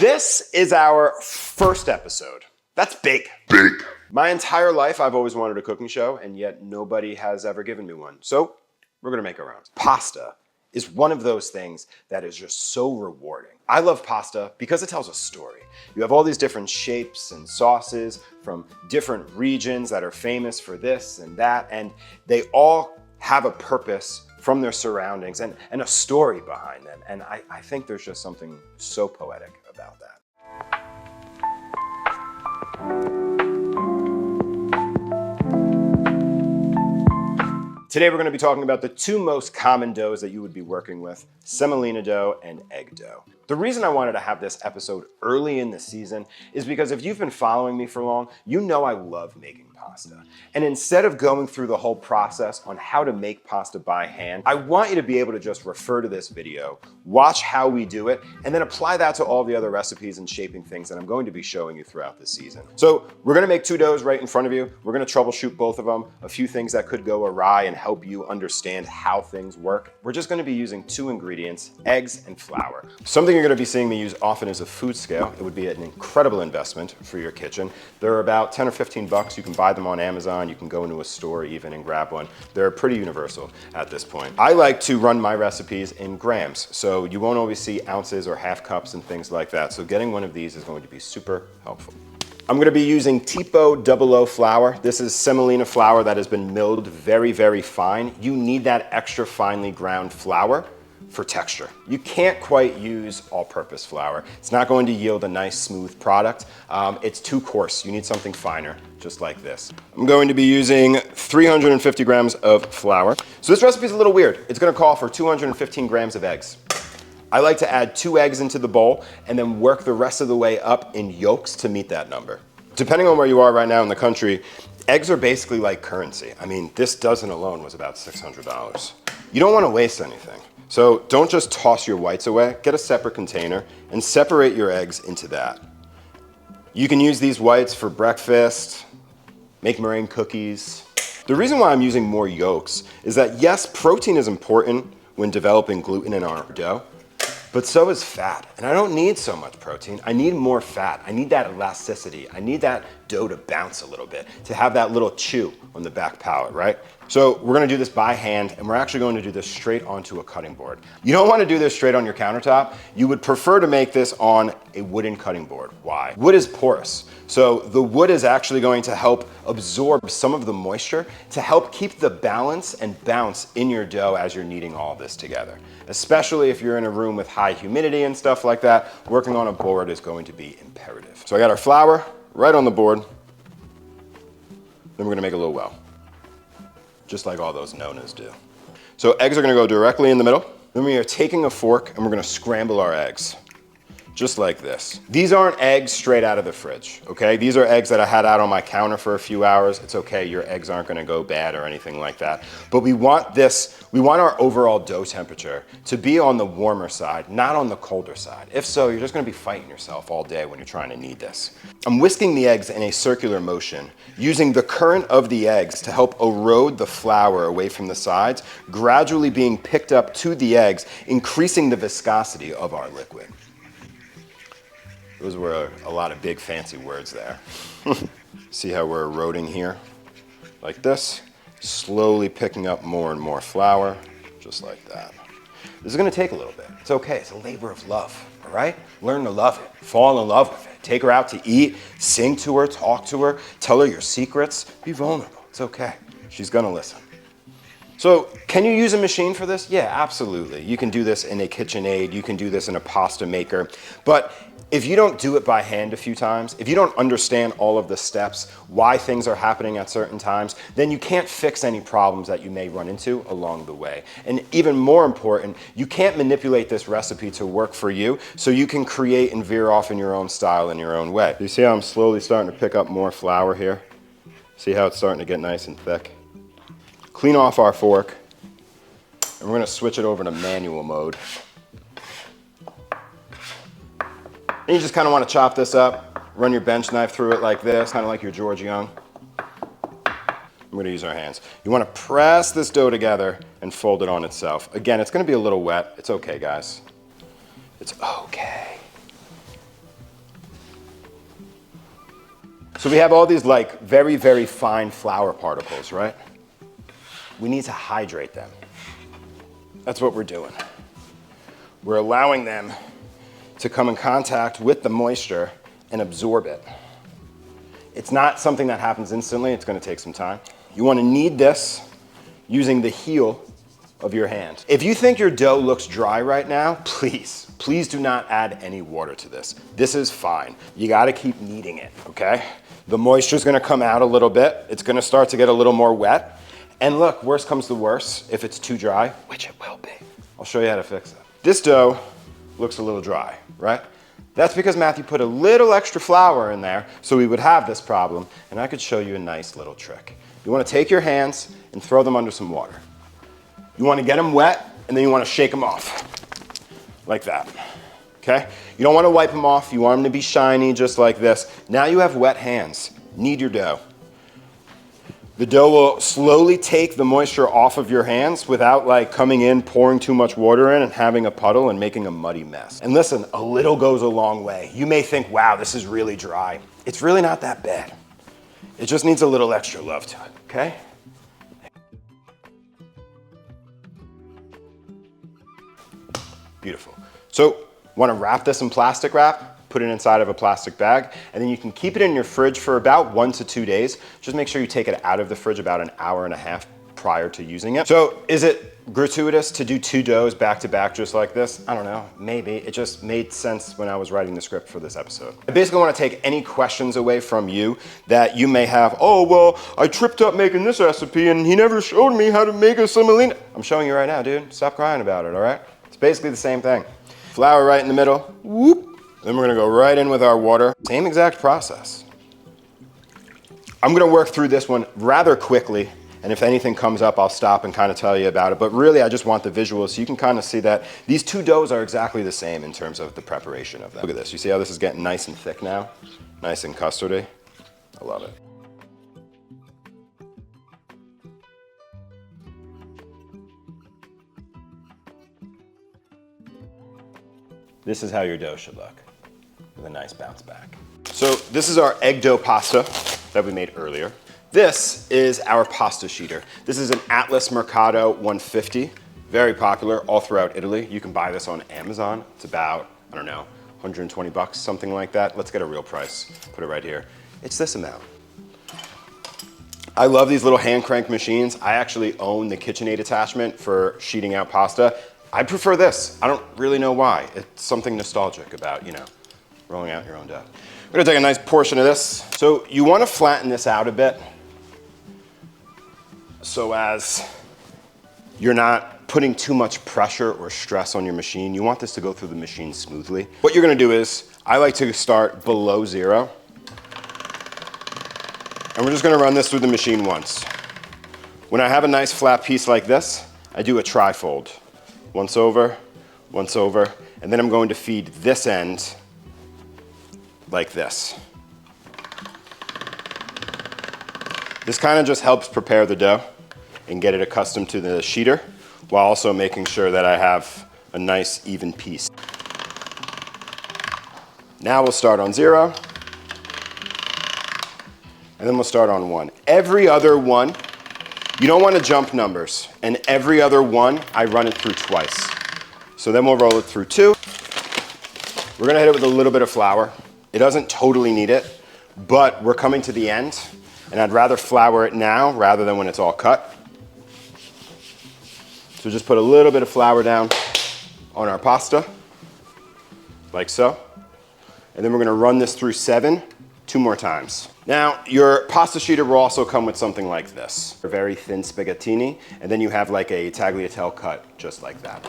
This is our first episode. That's big. Big. My entire life, I've always wanted a cooking show, and yet nobody has ever given me one. So we're gonna make our own. Pasta is one of those things that is just so rewarding. I love pasta because it tells a story. You have all these different shapes and sauces from different regions that are famous for this and that, and they all have a purpose from their surroundings and a story behind them. And I think there's just something so poetic about that. Today we're going to be talking about the two most common doughs that you would be working with, semolina dough and egg dough. The reason I wanted to have this episode early in the season is because if you've been following me for long, you know I love making pasta. And instead of going through the whole process on how to make pasta by hand, I want you to be able to just refer to this video, watch how we do it, and then apply that to all the other recipes and shaping things that I'm going to be showing you throughout the season. So we're gonna make two doughs right in front of you. We're gonna troubleshoot both of them, a few things that could go awry and help you understand how things work. We're just gonna be using two ingredients, eggs and flour. Something you're gonna be seeing me use often is a food scale. It would be an incredible investment for your kitchen. They're about 10 or 15 bucks. You can buy them on Amazon. You can go into a store even and grab one. They're pretty universal at this point. I like to run my recipes in grams, so you won't always see ounces or half cups and things like that. So getting one of these is going to be super helpful. I'm gonna be using tipo 00 flour. This is semolina flour that has been milled very, very fine. You need that extra finely ground flour for texture. You can't quite use all-purpose flour. It's not going to yield a nice, smooth product. It's too coarse. You need something finer, just like this. I'm going to be using 350 grams of flour. So this recipe is a little weird. It's gonna call for 215 grams of eggs. I like to add 2 eggs into the bowl and then work the rest of the way up in yolks to meet that number. Depending on where you are right now in the country, eggs are basically like currency. I mean, this dozen alone was about $600. You don't want to waste anything. So don't just toss your whites away. Get a separate container and separate your eggs into that. You can use these whites for breakfast, make meringue cookies. The reason why I'm using more yolks is that yes, protein is important when developing gluten in our dough, but so is fat. And I don't need so much protein. I need more fat. I need that elasticity. I need that dough to bounce a little bit, to have that little chew on the back palate, right? So we're gonna do this by hand, and we're actually going to do this straight onto a cutting board. You don't wanna do this straight on your countertop. You would prefer to make this on a wooden cutting board. Why? Wood is porous. So the wood is actually going to help absorb some of the moisture to help keep the balance and bounce in your dough as you're kneading all this together. Especially if you're in a room with high humidity and stuff like that, working on a board is going to be imperative. So I got our flour right on the board. Then we're gonna make a little well, just like all those nonas do. So eggs are gonna go directly in the middle. Then we are taking a fork and we're gonna scramble our eggs, just like this. These aren't eggs straight out of the fridge, okay? These are eggs that I had out on my counter for a few hours. It's okay, your eggs aren't gonna go bad or anything like that. But we want our overall dough temperature to be on the warmer side, not on the colder side. If so, you're just gonna be fighting yourself all day when you're trying to knead this. I'm whisking the eggs in a circular motion, using the current of the eggs to help erode the flour away from the sides, gradually being picked up to the eggs, increasing the viscosity of our liquid. Those were a lot of big fancy words there. See how we're eroding here? Like this. Slowly picking up more and more flour, just like that. This is gonna take a little bit. It's okay, it's a labor of love, all right? Learn to love it, fall in love with it. Take her out to eat, sing to her, talk to her, tell her your secrets, be vulnerable, it's okay. She's gonna listen. So can you use a machine for this? Yeah, absolutely. You can do this in a KitchenAid, you can do this in a pasta maker, but if you don't do it by hand a few times, if you don't understand all of the steps, why things are happening at certain times, then you can't fix any problems that you may run into along the way. And even more important, you can't manipulate this recipe to work for you, so you can create and veer off in your own style in your own way. You see how I'm slowly starting to pick up more flour here? See how it's starting to get nice and thick? Clean off our fork, and we're gonna switch it over to manual mode. And you just kind of want to chop this up, run your bench knife through it like this, kind of like your George Young. I'm going to use our hands. You want to press this dough together and fold it on itself. Again, it's going to be a little wet. It's okay, guys. It's okay. So we have all these like very, very fine flour particles, right? We need to hydrate them. That's what we're doing. We're allowing them to come in contact with the moisture and absorb it. It's not something that happens instantly, it's gonna take some time. You wanna knead this using the heel of your hand. If you think your dough looks dry right now, please do not add any water to this. This is fine. You gotta keep kneading it, okay? The moisture's gonna come out a little bit. It's gonna start to get a little more wet. And look, worst comes to worst, if it's too dry, which it will be, I'll show you how to fix it. This dough looks a little dry, right? That's because Matthew put a little extra flour in there so we would have this problem, and I could show you a nice little trick. You wanna take your hands and throw them under some water. You wanna get them wet, and then you wanna shake them off, like that, okay? You don't wanna wipe them off, you want them to be shiny, just like this. Now you have wet hands, knead your dough. The dough will slowly take the moisture off of your hands without like coming in, pouring too much water in and having a puddle and making a muddy mess. And listen, a little goes a long way. You may think, wow, this is really dry. It's really not that bad. It just needs a little extra love to it, okay? Beautiful. So, want to wrap this in plastic wrap? Put it inside of a plastic bag, and then you can keep it in your fridge for about 1 to 2 days. Just make sure you take it out of the fridge about an hour and a half prior to using it. So is it gratuitous to do 2 doughs back to back just like this? I don't know, maybe. It just made sense when I was writing the script for this episode. I basically want to take any questions away from you that you may have. Oh, well, I tripped up making this recipe and he never showed me how to make a semolina. I'm showing you right now, dude. Stop crying about it, all right? It's basically the same thing. Flour right in the middle, whoop. Then we're gonna go right in with our water. Same exact process. I'm gonna work through this one rather quickly, and if anything comes up, I'll stop and kind of tell you about it. But really, I just want the visuals so you can kind of see that these 2 doughs are exactly the same in terms of the preparation of them. Look at this, you see how this is getting nice and thick now? Nice and custardy. I love it. This is how your dough should look, with a nice bounce back. So this is our egg dough pasta that we made earlier. This is our pasta sheeter. This is an Atlas Mercato 150, very popular all throughout Italy. You can buy this on Amazon. It's about, I don't know, 120 bucks, something like that. Let's get a real price, put it right here. It's this amount. I love these little hand crank machines. I actually own the KitchenAid attachment for sheeting out pasta. I prefer this. I don't really know why. It's something nostalgic about, you know, rolling out your own dough. We're gonna take a nice portion of this. So you wanna flatten this out a bit so as you're not putting too much pressure or stress on your machine. You want this to go through the machine smoothly. What you're gonna do is, I like to start below 0. And we're just gonna run this through the machine once. When I have a nice flat piece like this, I do a tri-fold. Once over, and then I'm going to feed this end like this. This kind of just helps prepare the dough and get it accustomed to the sheeter, while also making sure that I have a nice even piece. Now we'll start on 0, and then we'll start on 1. Every other one, you don't want to jump numbers, and every other one, I run it through twice. So then we'll roll it through 2. We're gonna hit it with a little bit of flour. It doesn't totally need it, but we're coming to the end, and I'd rather flour it now rather than when it's all cut. So just put a little bit of flour down on our pasta, like so. And then we're gonna run this through 7, 2 more times. Now, your pasta sheeter will also come with something like this. A very thin spaghettini, and then you have like a tagliatelle cut, just like that.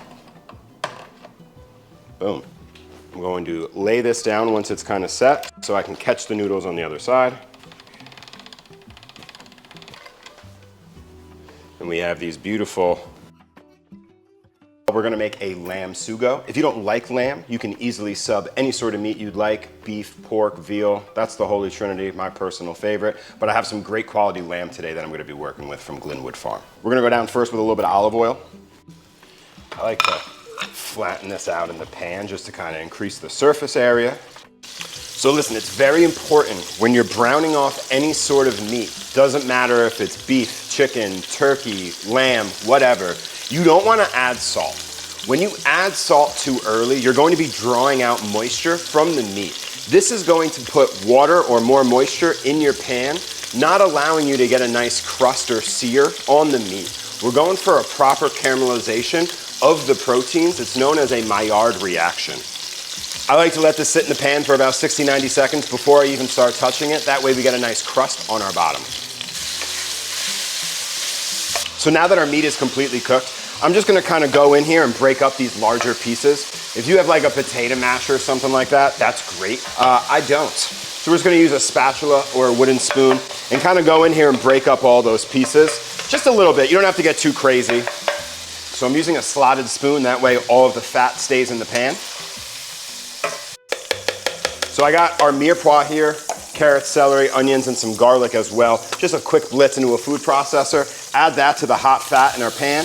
Boom. I'm going to lay this down once it's kind of set, so I can catch the noodles on the other side. And we have these beautiful. We're gonna make a lamb sugo. If you don't like lamb, you can easily sub any sort of meat you'd like, beef, pork, veal. That's the holy trinity, my personal favorite. But I have some great quality lamb today that I'm gonna be working with from Glenwood Farm. We're gonna go down first with a little bit of olive oil. I like to flatten this out in the pan just to kind of increase the surface area. So listen, it's very important when you're browning off any sort of meat, doesn't matter if it's beef, chicken, turkey, lamb, whatever, you don't want to add salt. When you add salt too early, you're going to be drawing out moisture from the meat. This is going to put water or more moisture in your pan, not allowing you to get a nice crust or sear on the meat. We're going for a proper caramelization of the proteins. It's known as a Maillard reaction. I like to let this sit in the pan for about 60-90 seconds before I even start touching it. That way we get a nice crust on our bottom. So now that our meat is completely cooked, I'm just gonna kind of go in here and break up these larger pieces. If you have like a potato masher or something like that, that's great. I don't. So we're just gonna use a spatula or a wooden spoon and kind of go in here and break up all those pieces. Just a little bit, you don't have to get too crazy. So I'm using a slotted spoon, that way all of the fat stays in the pan. So I got our mirepoix here, carrots, celery, onions, and some garlic as well. Just a quick blitz into a food processor. Add that to the hot fat in our pan.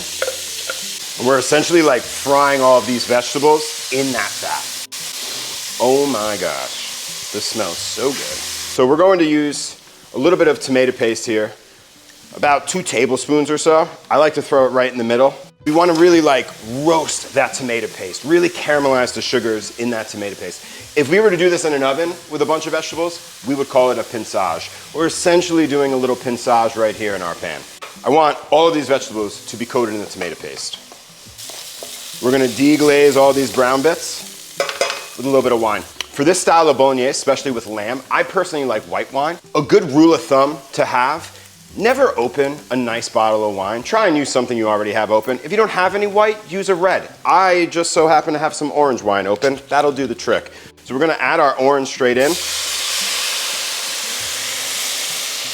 And we're essentially like frying all of these vegetables in that fat. Oh my gosh, this smells so good. So we're going to use a little bit of tomato paste here, about 2 tablespoons or so. I like to throw it right in the middle. We want to really like roast that tomato paste, really caramelize the sugars in that tomato paste. If we were to do this in an oven with a bunch of vegetables, we would call it a pinçage. We're essentially doing a little pinçage right here in our pan. I want all of these vegetables to be coated in the tomato paste. We're going to deglaze all these brown bits with a little bit of wine. For this style of bolognese, especially with lamb, I personally like white wine. A good rule of thumb to have: never open a nice bottle of wine. Try and use something you already have open. If you don't have any white, use a red. I just so happen to have some orange wine open. That'll do the trick. So we're gonna add our orange straight in.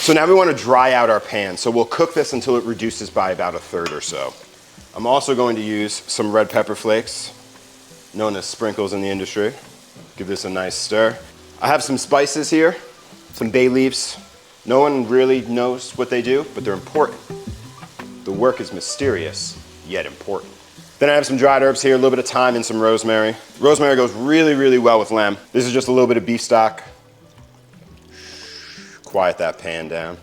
So now we wanna dry out our pan. So we'll cook this until it reduces by about 1/3 or so. I'm also going to use some red pepper flakes, known as sprinkles in the industry. Give this a nice stir. I have some spices here, some bay leaves. No one really knows what they do, but they're important. The work is mysterious, yet important. Then I have some dried herbs here, a little bit of thyme and some rosemary. Rosemary goes really, really well with lamb. This is just a little bit of beef stock. Quiet that pan down.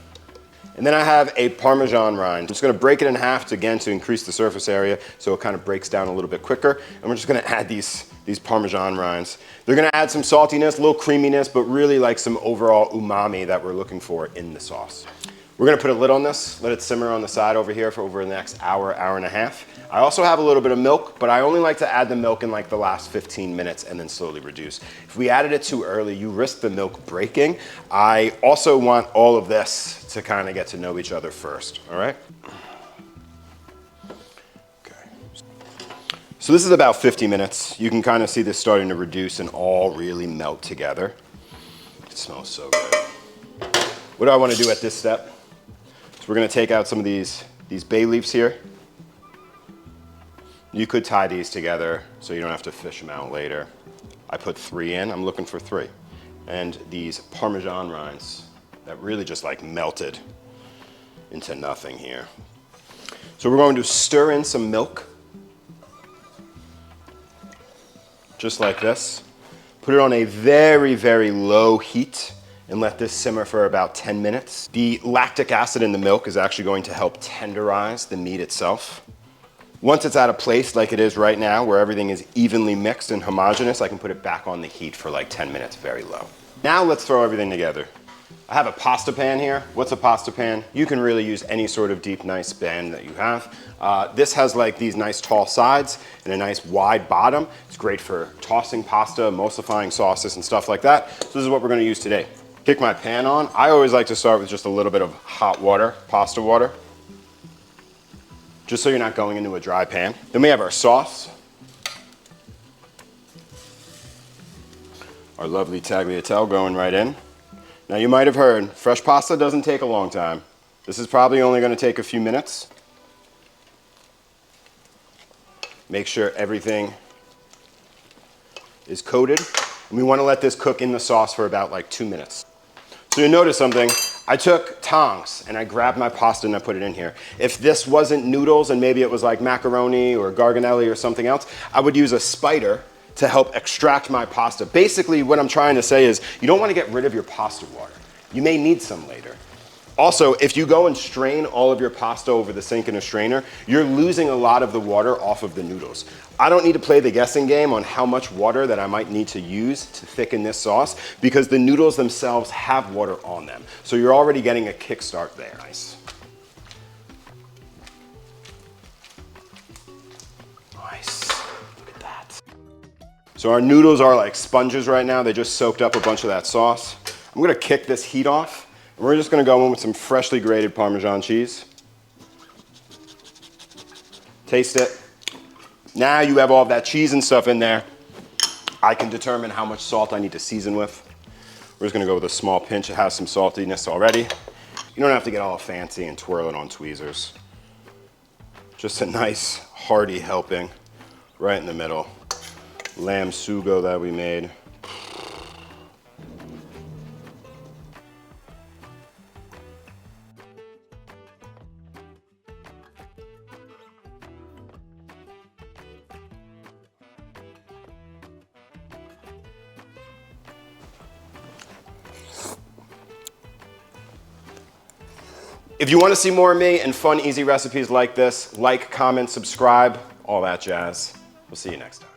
And then I have a Parmesan rind. I'm just gonna break it in half to increase the surface area so it kind of breaks down a little bit quicker. And we're just gonna add these Parmesan rinds. They're gonna add some saltiness, a little creaminess, but really like some overall umami that we're looking for in the sauce. We're gonna put a lid on this, let it simmer on the side over here for over the next hour, hour and a half. I also have a little bit of milk, but I only like to add the milk in like the last 15 minutes and then slowly reduce. If we added it too early, you risk the milk breaking. I also want all of this to kind of get to know each other first, all right? Okay. So this is about 50 minutes. You can kind of see this starting to reduce and all really melt together. It smells so good. What do I want to do at this step? So we're going to take out some of these bay leaves here. You could tie these together so you don't have to fish them out later. I put 3 in, I'm looking for 3. And these Parmesan rinds that really just like melted into nothing here. So we're going to stir in some milk, just like this. Put it on a very, very low heat and let this simmer for about 10 minutes. The lactic acid in the milk is actually going to help tenderize the meat itself. Once it's at a place like it is right now, where everything is evenly mixed and homogeneous, I can put it back on the heat for like 10 minutes, very low. Now let's throw everything together. I have a pasta pan here. What's a pasta pan? You can really use any sort of deep, nice pan that you have. This has like these nice tall sides and a nice wide bottom. It's great for tossing pasta, emulsifying sauces and stuff like that. So this is what we're gonna use today. Kick my pan on. I always like to start with just a little bit of hot water, pasta water, just so you're not going into a dry pan. Then we have our sauce. Our lovely tagliatelle going right in. Now you might have heard, fresh pasta doesn't take a long time. This is probably only gonna take a few minutes. Make sure everything is coated. And we wanna let this cook in the sauce for about like 2 minutes. So you'll notice something. I took tongs and I grabbed my pasta and I put it in here. If this wasn't noodles and maybe it was like macaroni or garganelli or something else, I would use a spider to help extract my pasta. Basically, what I'm trying to say is you don't want to get rid of your pasta water. You may need some later. Also, if you go and strain all of your pasta over the sink in a strainer, you're losing a lot of the water off of the noodles. I don't need to play the guessing game on how much water that I might need to use to thicken this sauce because the noodles themselves have water on them. So you're already getting a kickstart there. Nice. Nice. Look at that. So our noodles are like sponges right now. They just soaked up a bunch of that sauce. I'm gonna kick this heat off. And we're just gonna go in with some freshly grated Parmesan cheese. Taste it. Now you have all of that cheese and stuff in there. I can determine how much salt I need to season with. We're just gonna go with a small pinch. It has some saltiness already. You don't have to get all fancy and twirl it on tweezers. Just a nice hearty helping right in the middle. Lamb sugo that we made. If you want to see more of me and fun, easy recipes like this, like, comment, subscribe, all that jazz. We'll see you next time.